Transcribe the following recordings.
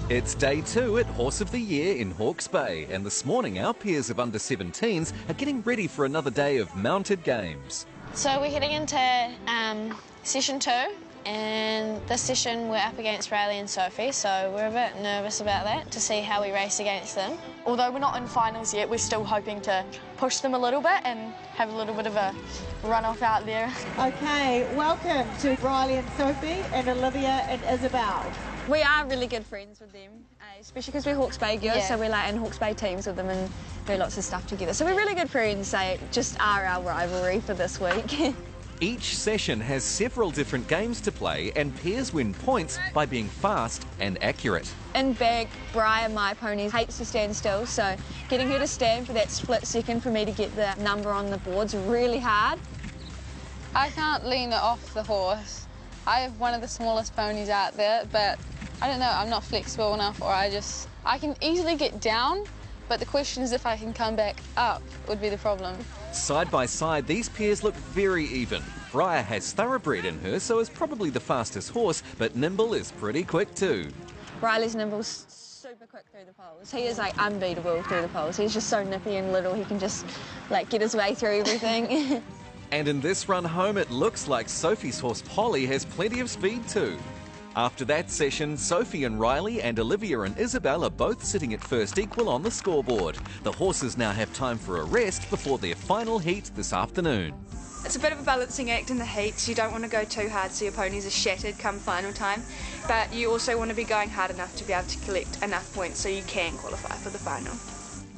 It's day 2 at Horse of the Year in Hawke's Bay, and this morning our peers of under 17s are getting ready for another day of mounted games. So we're heading into session 2, and this session we're up against Riley and Sophie, so we're a bit nervous about that, to see how we race against them. Although we're not in finals yet, we're still hoping to push them a little bit and have a little bit of a run-off out there. Okay, welcome to Riley and Sophie and Olivia and Isabel. We are really good friends with them, especially because we're Hawke's Bay girls, so we're like in Hawke's Bay teams with them and do lots of stuff together. So we're really good friends, they just are our rivalry for this week. Each session has several different games to play, and pairs win points by being fast and accurate. In bag, Briar, my pony, hates to stand still, so getting her to stand for that split second for me to get the number on the board's really hard. I can't lean it off the horse. I have one of the smallest ponies out there, but I don't know, I'm not flexible enough, or I can easily get down, but the question is if I can come back up would be the problem. Side by side, these pairs look very even. Briar has thoroughbred in her, so is probably the fastest horse, but Nimble is pretty quick too. Riley's Nimble's super quick through the poles. He is like unbeatable through the poles. He's just so nippy and little, he can just like get his way through everything. And in this run home, it looks like Sophie's horse Polly has plenty of speed too. After that session, Sophie and Riley and Olivia and Isabel are both sitting at first equal on the scoreboard. The horses now have time for a rest before their final heat this afternoon. It's a bit of a balancing act in the heats. You don't want to go too hard so your ponies are shattered come final time, but you also want to be going hard enough to be able to collect enough points so you can qualify for the final.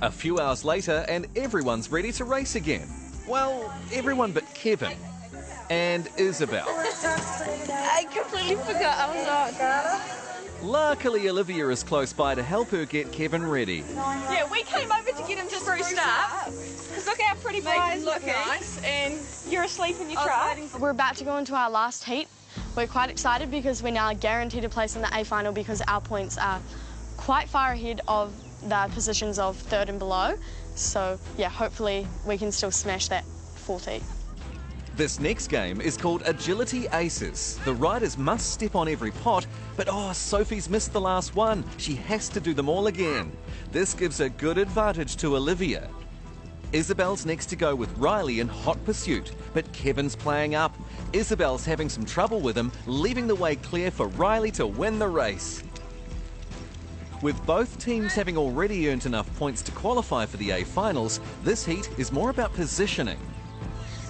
A few hours later and everyone's ready to race again. Well, everyone but Kevin and Isabel. I completely forgot I was not. Luckily, Olivia is close by to help her get Kevin ready. Yeah, we came over to get him to spruce up, because look how pretty Briar's looking, nice. And you're asleep in your truck. We're about to go into our last heat. We're quite excited because we're now guaranteed a place in the A final because our points are quite far ahead of the positions of 3rd and below. So, yeah, hopefully we can still smash that 4th heat. This next game is called Agility Aces. The riders must step on every pot, but Sophie's missed the last one. She has to do them all again. This gives a good advantage to Olivia. Isabel's next to go with Riley in hot pursuit, but Kevin's playing up. Isabel's having some trouble with him, leaving the way clear for Riley to win the race. With both teams having already earned enough points to qualify for the A finals, this heat is more about positioning.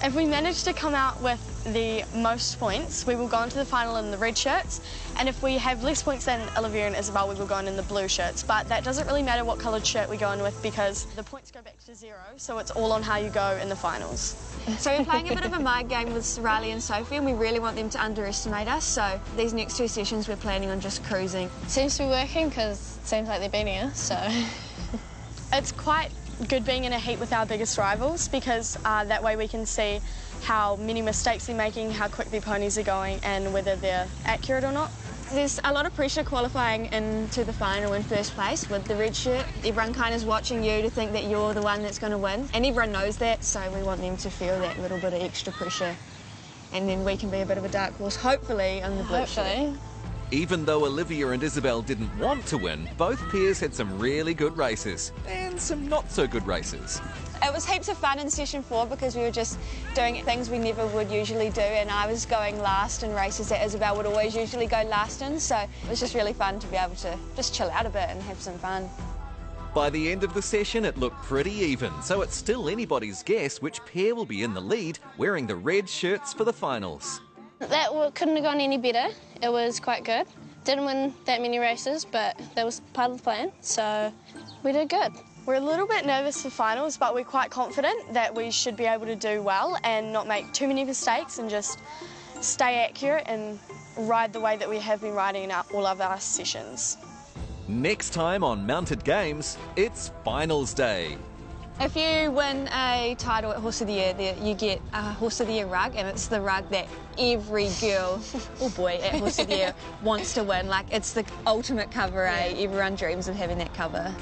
If we manage to come out with the most points, we will go into the final in the red shirts, and if we have less points than Olivia and Isabel, we will go in the blue shirts. But that doesn't really matter what coloured shirt we go in with because the points go back to 0, so it's all on how you go in the finals. So we're playing a bit of a mind game with Riley and Sophie, and we really want them to underestimate us, so these next 2 sessions we're planning on just cruising. Seems to be working because it seems like they're beating us, so... It's quite good being in a heat with our biggest rivals because that way we can see how many mistakes they're making, how quick their ponies are going and whether they're accurate or not. There's a lot of pressure qualifying into the final in first place with the red shirt. Everyone kind of is watching you to think that you're the one that's going to win, and everyone knows that, so we want them to feel that little bit of extra pressure, and then we can be a bit of a dark horse, hopefully, on the blue shirt. Even though Olivia and Isabel didn't want to win, both pairs had some really good races and some not so good races. It was heaps of fun in session 4 because we were just doing things we never would usually do, and I was going last in races that Isabel would always usually go last in, so it was just really fun to be able to just chill out a bit and have some fun. By the end of the session, it looked pretty even, so it's still anybody's guess which pair will be in the lead wearing the red shirts for the finals. That couldn't have gone any better. It was quite good. Didn't win that many races, but that was part of the plan, so we did good. We're a little bit nervous for finals, but we're quite confident that we should be able to do well and not make too many mistakes and just stay accurate and ride the way that we have been riding in all of our sessions. Next time on Mounted Games, it's Finals Day. If you win a title at Horse of the Year, you get a Horse of the Year rug, and it's the rug that every girl or boy at Horse of the Year wants to win. Like, it's the ultimate cover, eh? Everyone dreams of having that cover.